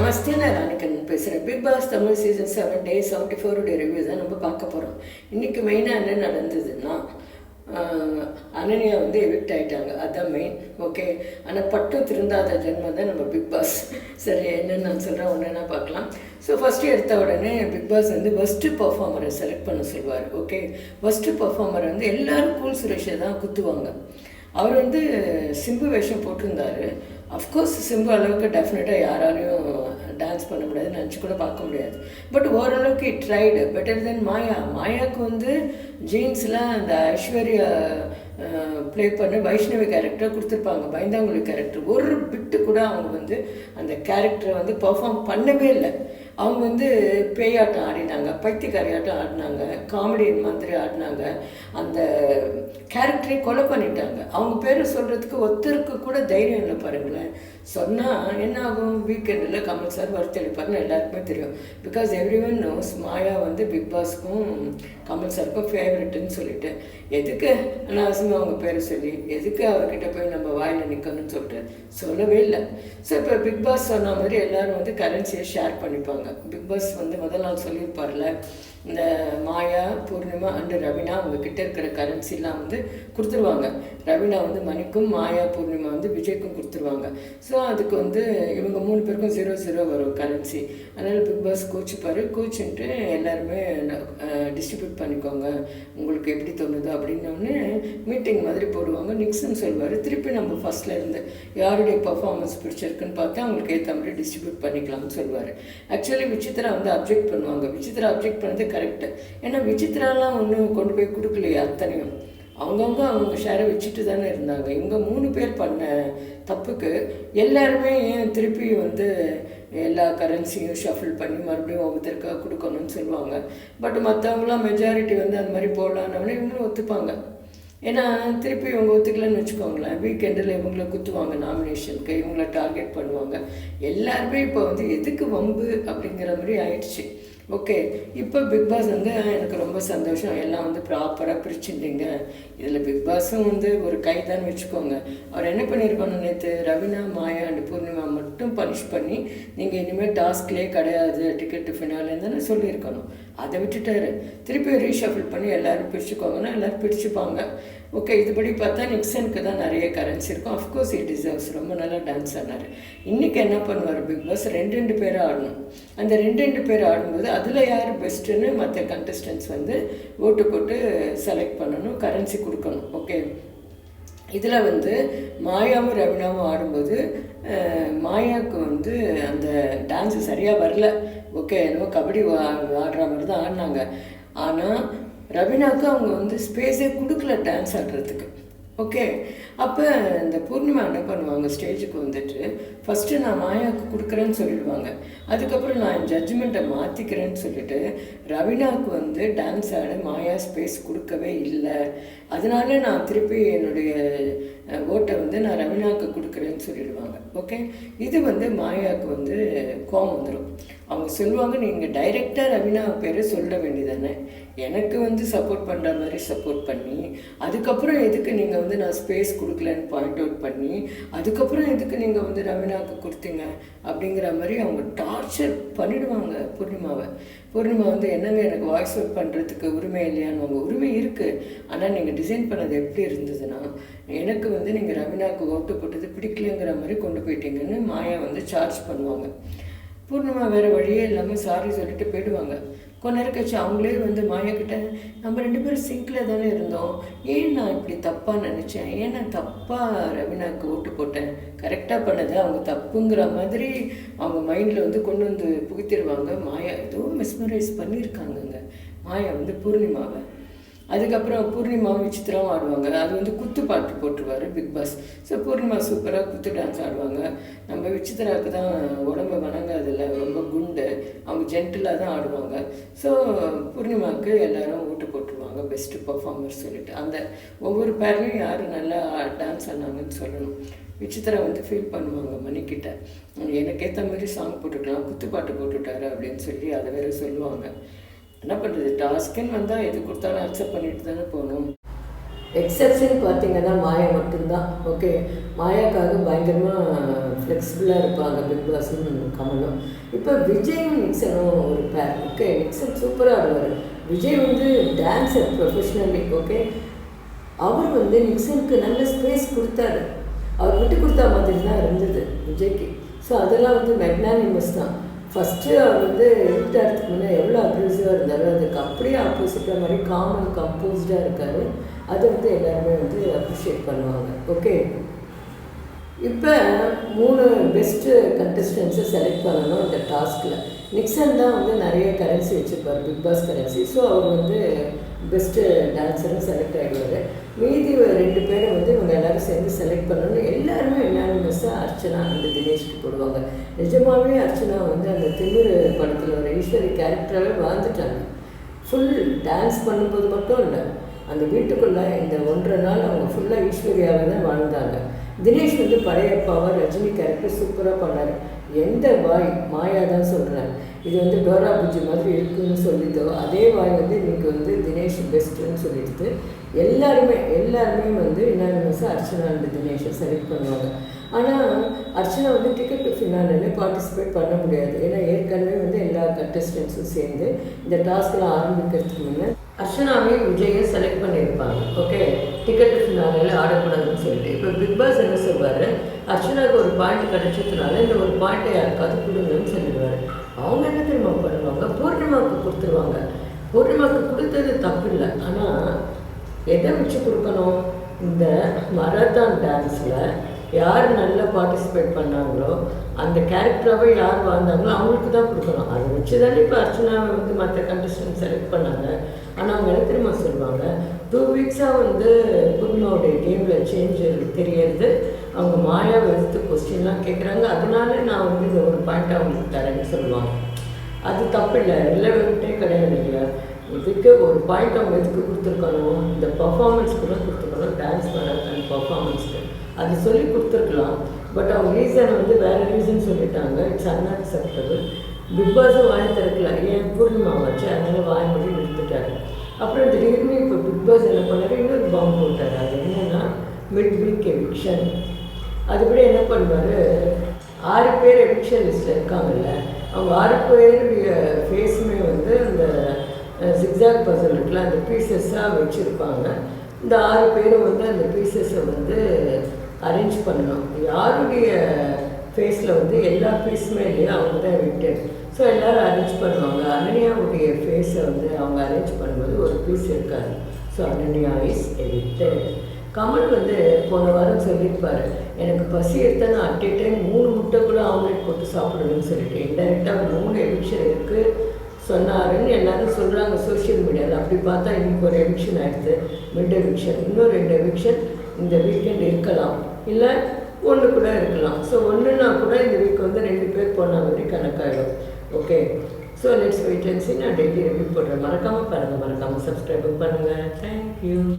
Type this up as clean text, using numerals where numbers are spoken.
நமஸ்தே, நான் ராணிகண்ணன் பேசுகிறேன். Big pass Tamil season 7 டே 74 review தான் நம்ம பார்க்க போகிறோம். இன்றைக்கி மெயினாக என்ன நடந்ததுன்னா, அனன்யா எவிக்ட் ஆகிட்டாங்க. அதுதான் மெயின். ஓகே, ஆனால் பட்டும் திருந்தாத ஜென்மம் தான் நம்ம பிக் பாஸ். சரி, என்னென்னு நான் சொல்கிறேன், ஒன்றுனா பார்க்கலாம். ஸோ ஃபஸ்ட்டு எடுத்த உடனே பிக் பாஸ் ஃபஸ்ட்டு பர்ஃபார்மரை செலக்ட் பண்ண சொல்லுவார். ஓகே, ஃபஸ்ட்டு பர்ஃபார்மர் எல்லோரும் கூல் சுரேஷை தான் குத்துவாங்க. அவர் சிம்பு வேஷம் போட்டிருந்தார். அஃப்கோர்ஸ் சிம்பு அளவுக்கு டெஃபினட்டாக யாராலையும் டான்ஸ் பண்ண முடியாது, நினச்சி கூட பார்க்க முடியாது. பட் ஓரளவுக்கு இட் ட்ரைடு பெட்டர் தென் மாயா. மாயாவுக்கு ஜீன்ஸில் அந்த ஐஸ்வர்யா ப்ளே பண்ண வைஷ்ணவி கேரக்டரை கொடுத்துருப்பாங்க, பயந்தாங்குழி கேரக்டர். ஒரு பிட்டு கூட அவங்க அந்த கேரக்டரை பர்ஃபார்ம் பண்ணவே இல்லை. அவங்க பேயாட்டம் ஆடினாங்க, பைத்தியக்காரியாட்டம் ஆடினாங்க, காமெடியன் மாதிரி ஆடினாங்க. அந்த கேரக்டரை கொலை பண்ணிட்டாங்க. அவங்க பேரை சொல்கிறதுக்கு ஒருத்தருக்கு கூட தைரியம் இல்லை பாருங்களேன். சொன்னால் என்ன ஆகும், வீக்கெண்டில் கமல் சார் வருத்தளிப்பார்னு எல்லாருக்குமே தெரியும். Because everyone knows Maya Bigg பாஸ்க்கும் கமல் சாருக்கும் ஃபேவரெட்டுன்னு சொல்லிட்டு, எதுக்கு அனாவசியமாக அவங்க பேரை சொல்லி எதுக்கு அவர்கிட்ட போய் நம்ம வாயில் நிற்கணும்னு சொல்லிட்டு சொல்லவே இல்லை. ஸோ இப்போ பிக் பாஸ் சொன்ன மாதிரி எல்லோரும் கரன்சியை ஷேர் பண்ணிப்பாங்க. பிக் பாஸ் முதல் நாள் சொல்லியிருப்பார்ல, இந்த மாயா, பூர்ணிமா அண்டு ரவீனா அவங்கக்கிட்ட இருக்கிற கரன்சிலாம் கொடுத்துருவாங்க. ரவீனா மணிக்கும், மாயா பூர்ணிமா விஜய்க்கும் கொடுத்துருவாங்க. ஸோ அதுக்கு இவங்க 3 பேருக்கும் 0-0 வரும் கரன்சி. அதனால் பிக் பாஸ் கோச்சிப்பார். கோச்சுன்ட்டு எல்லாருமே டிஸ்ட்ரிபியூட் பண்ணிக்கோங்க, உங்களுக்கு எப்படி தோணுதோ அப்படின்னோடனே மீட்டிங் மாதிரி போடுவாங்க. நிக்சன் சொல்வார், திருப்பி நம்ம ஃபஸ்ட்லேருந்து யாருடைய பர்ஃபார்மன்ஸ் பிடிச்சிருக்குன்னு பார்த்தா அவங்களுக்கு ஏற்ற மாதிரி டிஸ்ட்ரிபியூட் பண்ணிக்கலாம்னு சொல்லுவார். ஆக்சுவலி விசித்ரா அப்ஜெக்ட் பண்ணுவாங்க. விசித்ரா அப்ஜெக்ட் பண்ணது கரெக்டு. ஏன்னா விசித்ராலாம் ஒன்றும் கொண்டு போய் கொடுக்கலையே, அத்தனையும் அவங்க ஷேரை வச்சுட்டு தானே இருந்தாங்க. இவங்க 3 பேர் பண்ண தப்புக்கு எல்லாருமே ஏன் திருப்பி எல்லா கரன்சியும் ஷஃபில் பண்ணி மறுபடியும் ஒவ்வொருத்தருக்காக கொடுக்கணும்னு சொல்லுவாங்க. பட் மற்றவங்களாம் மெஜாரிட்டி அந்த மாதிரி போடலான்னே இவங்களும் ஒத்துப்பாங்க. ஏன்னா திருப்பி இவங்க ஒத்துக்கலன்னு வச்சுக்கோங்களேன், வீக்கெண்டில் இவங்களை குத்துவாங்க, நாமினேஷனுக்கு இவங்கள டார்கெட் பண்ணுவாங்க. எல்லாருமே இப்போ எதுக்கு வம்பு அப்படிங்கிற மாதிரி ஆயிடுச்சு. ஓகே, இப்போ பிக் பாஸ் எனக்கு ரொம்ப சந்தோஷம், எல்லாம் ப்ராப்பராக பிரிச்சுட்டீங்க. இதில் பிக் பாஸும் ஒரு கைதான்னு வச்சுக்கோங்க. அவர் என்ன பண்ணியிருக்கணும், நேற்று ரவீனா, மாயா அண்ட் பூர்ணிமா மட்டும் பனிஷ் பண்ணி நீங்கள் இனிமேல் டாஸ்க்லேயே கிடையாது, டிக்கெட்டு ஃபினாலேன்னு தானே சொல்லியிருக்கணும். அதை விட்டுட்டாரு. திருப்பி ரீஷஃபில் பண்ணி எல்லோரும் பிரிச்சுக்கோங்கன்னா எல்லோரும் பிரிச்சுப்பாங்க. ஓகே, இதுபடி பார்த்தா நிக்சனுக்கு தான் நிறைய கரன்சி இருக்கும். அஃப்கோர்ஸ் இட் டிசர்வ்ஸ், ரொம்ப நல்லா டான்ஸ் ஆனார். இன்றைக்கி என்ன பண்ணுவார் பிக் பாஸ், 2 பேர் ஆடணும். அந்த 2 பேர் ஆடும்போது அதில் யார் பெஸ்ட்டுன்னு மற்ற கண்டஸ்டன்ஸ் ஓட்டு போட்டு செலக்ட் பண்ணணும், கரன்சி கொடுக்கணும். ஓகே, இதில் மாயாவும் ரவீனாவும் ஆடும்போது மாயாவுக்கு அந்த டான்ஸு சரியாக வரல. ஓகே, என்னமோ கபடி ஆடுற மாதிரி தான் ஆடினாங்க. ஆனால் ரவீனாவுக்கு அவங்க ஸ்பேஸே கொடுக்கல டான்ஸ் ஆடுறதுக்கு. ஓகே, அப்போ இந்த பூர்ணிமா என்ன பண்ணுவாங்க, ஸ்டேஜுக்கு ஃபஸ்ட்டு நான் மாயாவுக்கு கொடுக்குறேன்னு சொல்லிடுவாங்க. அதுக்கப்புறம் நான் என் ஜட்ஜ்மெண்ட்டை மாற்றிக்கிறேன்னு சொல்லிட்டு ரவீனாவுக்கு டான்ஸ் ஆட மாயா ஸ்பேஸ் கொடுக்கவே இல்லை. அதனால நான் திருப்பி என்னுடைய ஓட்டை நான் ரவீனாவுக்கு கொடுக்குறேன்னு சொல்லிடுவாங்க. ஓகே, இது மாயாவுக்கு கோவம் வந்துடும். அவங்க சொல்லுவாங்க, நீங்கள் டைரெக்டாக ரவீனா பேரை சொல்ல வேண்டியதானே, எனக்கு சப்போர்ட் பண்ணுற மாதிரி சப்போர்ட் பண்ணி, அதுக்கப்புறம் எதுக்கு நீங்கள் நான் ஸ்பேஸ் கொடுக்கலன்னு பாயிண்ட் அவுட் பண்ணி, அதுக்கப்புறம் எதுக்கு நீங்கள் ரவீனாவுக்கு கொடுத்தீங்க அப்படிங்கிற மாதிரி அவங்க டார்ச்சர் பண்ணிவிடுவாங்க பூர்ணிமாவை. பூர்ணிமா என்னங்க எனக்கு வாய்ஸ் அவுட் பண்ணுறதுக்கு உரிமை இல்லையான்னு. அவங்க உரிமை இருக்குது, ஆனால் நீங்கள் டிசைன் பண்ணது எப்படி இருந்ததுன்னா, எனக்கு நீங்கள் ரவீனாவுக்கு ஓட்டு போட்டது பிடிக்கலங்கிற மாதிரி கொண்டு போயிட்டீங்கன்னு மாயா சார்ஜ் பண்ணுவாங்க. பூர்ணிமா வேறு வழியே இல்லாமல் சாரி சொல்லிட்டு போயிடுவாங்க. கொஞ்ச நேரம் கழிச்சு அவங்களே மாயா கிட்ட, நம்ம 2 பேரும் சிங்கில் தானே இருந்தோம், ஏன் நான் இப்படி தப்பாக நினச்சேன், ஏன் நான் தப்பாக ரவீனாவுக்கு ஓட்டு போட்டேன், கரெக்டாக பண்ணது அவங்க தப்புங்கிற மாதிரி அவங்க மைண்டில் கொண்டு புகுத்திடுவாங்க. மாயா ஏதோ மிஸ்மரைஸ் பண்ணியிருக்காங்கங்க மாயா பூர்ணிமாவை. அதுக்கப்புறம் பூர்ணிமாவும் விசித்திராவும் ஆடுவாங்க. அது குத்து பாட்டு போட்டுருவார் பிக் பாஸ். ஸோ பூர்ணிமா சூப்பராக குத்து டான்ஸ் ஆடுவாங்க. நம்ம விசித்திராவுக்கு தான் உடம்பு வணங்காதில்ல, ரொம்ப குண்டு, அவங்க ஜென்டிலாக தான் ஆடுவாங்க. ஸோ பூர்ணிமாவுக்கு எல்லோரும் ஓட்டு போட்டுருவாங்க பெஸ்ட்டு பர்ஃபார்மர் சொல்லிட்டு. அந்த ஒவ்வொரு பேர்லையும் யார் நல்லா டான்ஸ் ஆனாங்கன்னு சொல்லணும். விசித்திரா ஃபீல் பண்ணுவாங்க மணிக்கிட்ட, எனக்கு ஏற்ற மாதிரி சாங் போட்டுக்கலாம், குத்துப்பாட்டு போட்டுட்டாரு அப்படின்னு சொல்லி அதை வேறு சொல்லுவாங்க. என்ன பண்ணுறது, டாஸ்க்குன்னு வந்தால் எது கொடுத்தாலும் அக்செப்ட் பண்ணிட்டு தானே போகணும். எக்ஸப்ஷன் பார்த்தீங்கன்னா மாயா மட்டும்தான். ஓகே, மாயாக்காக பயங்கரமாக ஃப்ளெக்சிபிளாக இருப்பாங்க பிக் பாஸும் கமலும். இப்போ விஜயும் நிக்சனும் ஒரு பேர். ஓகே, நிக்சன் சூப்பராக ஆடுவார். விஜய் வந்து டான்ஸர் ப்ரொஃபஷ்னலி. ஓகே, அவர் வந்து நிக்சனுக்கு நல்ல ஸ்பேஸ் கொடுத்தாரு. அவர் விட்டு கொடுத்தா மாதிரி தான் இருந்தது விஜய்க்கு. ஸோ அதெல்லாம் வந்து மெக்னானிமஸ் தான். ஃபஸ்ட்டு அவர் வந்து எடிட்டாகிறதுக்கு முன்னே எவ்வளோ அப்யூசிவாக இருந்தாரோ அதுக்கு அப்படியே ஆப்போசிட்டாக மாதிரி காமன் கம்போஸ்டாக இருக்கார். அதை வந்து எல்லாருமே வந்து அப்ரிஷியேட் பண்ணுவாங்க. ஓகே, இப்போ 3 பெஸ்ட்டு கண்டஸ்டன்ஸை செலக்ட் பண்ணணும் இந்த டாஸ்கில். நிக்சன் தான் வந்து நிறைய கரன்சி வச்சுருப்பார், பிக் பாஸ் கரன்சி. ஸோ அவர் வந்து பெஸ்ட்டு டான்ஸரும் செலக்ட் ஆகிடுவார். மீதி 2 பேரை வந்து இவங்க எல்லோரும் சேர்ந்து செலக்ட் பண்ணணும். எல்லாருமே யுனானிமஸாக அர்ச்சனா அந்த தினேஷ்க்கு போடுவாங்க. நிஜமாகவே அர்ச்சனா வந்து அந்த திமிரு படத்தில் ஒரு ஈஸ்வரி கேரக்டராகவே வாழ்ந்துட்டாங்க. ஃபுல் டான்ஸ் பண்ணும்போது மட்டும் இல்லை, அந்த வீட்டுக்குள்ளே இந்த 1.5 நாள் அவங்க ஃபுல்லாக ஈஸ்வரியாகவே தான் வாழ்ந்தாங்க. தினேஷ் வந்து பழைய அப்பாவாக ரஜினி கேரக்டர் சூப்பராக பண்ணார். எந்த வாய் மாயா தான் சொல்கிறேன், இது வந்து டோரா புஜி மாதிரி இருக்குதுன்னு சொல்லிட்டோ அதே வாய் வந்து இன்றைக்கி வந்து தினேஷ் பெஸ்ட்டுன்னு சொல்லிட்டு எல்லாருமே வந்து யுனானிமஸாக அர்ச்சனா அண்ட் தினேஷை செலக்ட் பண்ணுவாங்க. ஆனால் அர்ச்சனா வந்து டிக்கெட் டு ஃபினாலே பார்ட்டிசிபேட் பண்ண முடியாது. ஏன்னா ஏற்கனவே வந்து எல்லா கண்டஸ்டன்ஸும் சேர்ந்து இந்த டாஸ்கெலாம் ஆரம்பிக்கிறதுக்கு முன்னே அர்ச்சனாவையும் விஜயும் செலக்ட் பண்ணியிருப்பாங்க. ஓகே, டிக்கெட் ஃபினாலில் ஆடக்கூடாதுன்னு சொல்லிட்டு. இப்போ பிக் பாஸ் என்ன சொல்வார், அர்ச்சனாவுக்கு ஒரு பாயிண்ட் கிடைச்சதுனால இந்த ஒரு பாயிண்ட்டை யாருக்காவது கொடுங்கன்னு சொல்லிடுவார். அவங்க என்ன தெரியுமா பண்ணுவாங்க, பூர்ணிமாவுக்கு கொடுத்துருவாங்க. பூர்ணிமாவுக்கு கொடுத்தது தப்பு இல்லை, ஆனால் எதை வச்சு கொடுக்கணும், இந்த மராத்தான் டான்ஸில் யார் நல்லா பார்ட்டிசிபேட் பண்ணாங்களோ அந்த கேரக்டராகவே யார் வாழ்ந்தாங்களோ அவங்களுக்கு தான் கொடுக்கணும். அதை வச்சு தானே இப்போ அர்ச்சனாவை வந்து மற்ற கண்டஸ்டன்ட் செலக்ட் பண்ணாங்க. ஆனால் அவங்க என்ன தெரியுமா சொல்லுவாங்க, 2 வீக்ஸாக வந்து பூர்ணிமாவுடைய கேமில் சேஞ்ச் தெரியறது, அவங்க மாயாவை எடுத்து கொஸ்டின்லாம் கேட்குறாங்க, அதனால நான் வந்து இந்த ஒரு பாயிண்ட் அவங்களுக்கு தரேன்னு சொல்லுவாங்க. அது தப்பு இல்லை, ரிலவெண்ட்டே கிடையாது இல்லையா. இதுக்கு ஒரு பாயிண்ட் அவங்க எதுக்கு கொடுத்துருக்கணும், இந்த பர்ஃபார்மன்ஸ்க்கு தான் கொடுத்துருக்கணும், டான்ஸ் மராத்தான் பர்ஃபார்மன்ஸ்க்கு அது சொல்லி கொடுத்துருக்கலாம். பட் அவங்க ரீசன் வந்து வேறு ரீசன் சொல்லிட்டாங்க. It's unacceptable. பிக் பாஸும் வாய் திறக்கல, ஏன் பூர்ணிமா வச்சு அதனால் வாய் மூடி நிறுத்திட்டாரு. அப்புறம் திடீர்னு இப்போ பிக் பாஸ் என்ன பண்ணார், இன்னொரு பாம்பு போட்டார். அது என்னென்னா மிட் வீக் எவிக்ஷன். அதுபடி என்ன பண்ணுவார், 6 பேர் எவிக்ஷன் லிஸ்ட்டில் இருக்காங்கல்ல, அவங்க 6 பேருடைய ஃபேஸுமே வந்து அந்த ஜிக்ஸாக் பசல் இருக்குல்ல அந்த பீசஸாக வச்சுருப்பாங்க. இந்த 6 பேரும் வந்து அந்த பீசஸை வந்து அரேஞ்ச் பண்ணணும். யாருடைய ஃபேஸில் வந்து எல்லா பீஸுமே இல்லையா, அவங்க தான் எவிக்டட். ஸோ எல்லோரும் அரேஞ்ச் பண்ணுவாங்க. அனன்யாவுடைய ஃபேஸை வந்து அவங்க அரேஞ்ச் பண்ணும்போது ஒரு பீஸ் இருக்காது. So Ananya is evicted. Kamal வந்து போன வாரம் சொல்லியிருப்பார், எனக்கு பசி எடுத்தால் நான் அட் ஏ டைம் 3 முட்டை கூட ஆம்லேட் போட்டு சாப்பிடுவேன்னு சொல்லிட்டு இன்டெரக்டாக 3 எவிக்ஷன் இருக்குது சொன்னாருன்னு எல்லாரும் சொல்கிறாங்க சோஷியல் மீடியாவில். அப்படி பார்த்தா இன்றைக்கி ஒரு எவிக்ஷன் ஆகிடுது, மிட் எவிக்ஷன். இன்னும் 2 எவிக்ஷன் இந்த வீக்கெண்ட் இருக்கலாம், இல்லை 1 கூட இருக்கலாம். ஸோ 1ன்னா கூட இந்த வீக் வந்து 2 பேர் போன மாதிரி கணக்காயிடும். Okay, so let's wait and see. நான் டெய்லி ரிவ்யூ போடுறேன். மறக்காமல் பாருங்கள், மறக்காமல் சப்ஸ்கிரைப் பண்ணுங்கள். தேங்க்யூ.